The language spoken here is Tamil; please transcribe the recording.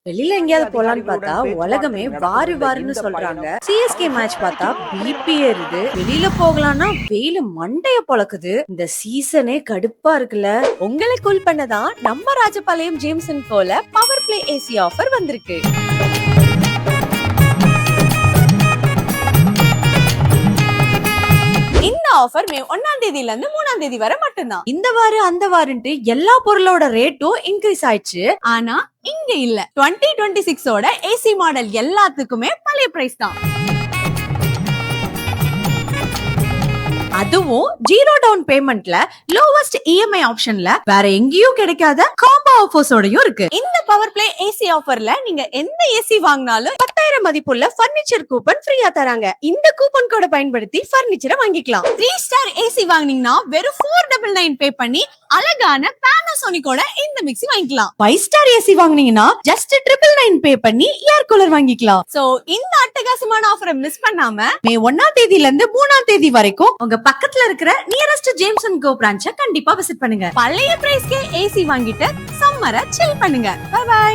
வெளியில எங்கேயாவது போலான்னு பார்த்தா உலகமே வாரி வாரின்னு சொல்றாங்க. சிஎஸ்கே மேட்ச் பார்த்தா பிபி ஏறுது. வெளியில போகலாம்னா வெயில மண்டைய பொளக்குது. இந்த சீசனே கடுப்பா இருக்குல்ல. உங்களை கூல் பண்ணதான் நம்ம ராஜபாளையம் ஜேம்சன் போல பவர் பிளே ஏசி ஆஃபர் வந்திருக்கு. இந்த ஆஃபர் மே 1ஆம் தேதியில இருந்து 3ஆம் தேதி வரை மட்டும்தான். இந்த வாரம் அந்த வாரன்ட்டு எல்லா பொருளோட ரேட்டும் இன்க்ரீஸ் ஆயிடுச்சு. ஆனா இங்க இல்ல. 2026ஓட ஏசி மாடல் எல்லாத்துக்குமே பழைய பிரைஸ் தான். அதுவும் ஜீரோ டவுன் பேமெண்ட்ல லோவஸ்ட் இஎம்ஐ ஆப்ஷன்ல வேற எங்கேயும் கிடைக்காத காம்போ ஆஃபர்ஸோடயும் இருக்கு. இந்த பவர் பிளே ஏசி ஆஃபர்ல நீங்க எந்த ஏசி வாங்கினாலும் 10,000 மதிப்புள்ள பர்னிச்சர் கூப்பன் ஃப்ரீயா தராங்க. இந்த கூப்பன் கோட பயன்படுத்தி பர்னிச்சரை வாங்கிக்கலாம். 3 ஸ்டார் ஏசி வாங்குனீங்கன்னா வெறும் 499 பே பண்ணி அழகான பானாசோனிக்கோட இந்த மிக்ஸி வாங்கிக்கலாம். 5 ஸ்டார் ஏசி வாங்குனீங்கன்னா ஜஸ்ட் 999 பே பண்ணி ஏர் கூலர் வாங்கிக்கலாம். சோ இந்த அட்டகாசமான ஆஃபரை மிஸ் பண்ணாம மே 1ஆம் தேதியில இருந்து 3ஆம் தேதி வரைக்கும் உங்க பக்கத்துல இருக்கிற நியரஸ்ட் ஜேம்சன் கோ பிரான்ச்ச கண்டிப்பா விசிட் பண்ணுங்க. பழைய பிரைஸ்க்கே ஏசி வாங்கிட்டு சம்மரை சில் பண்ணுங்க. Bye by.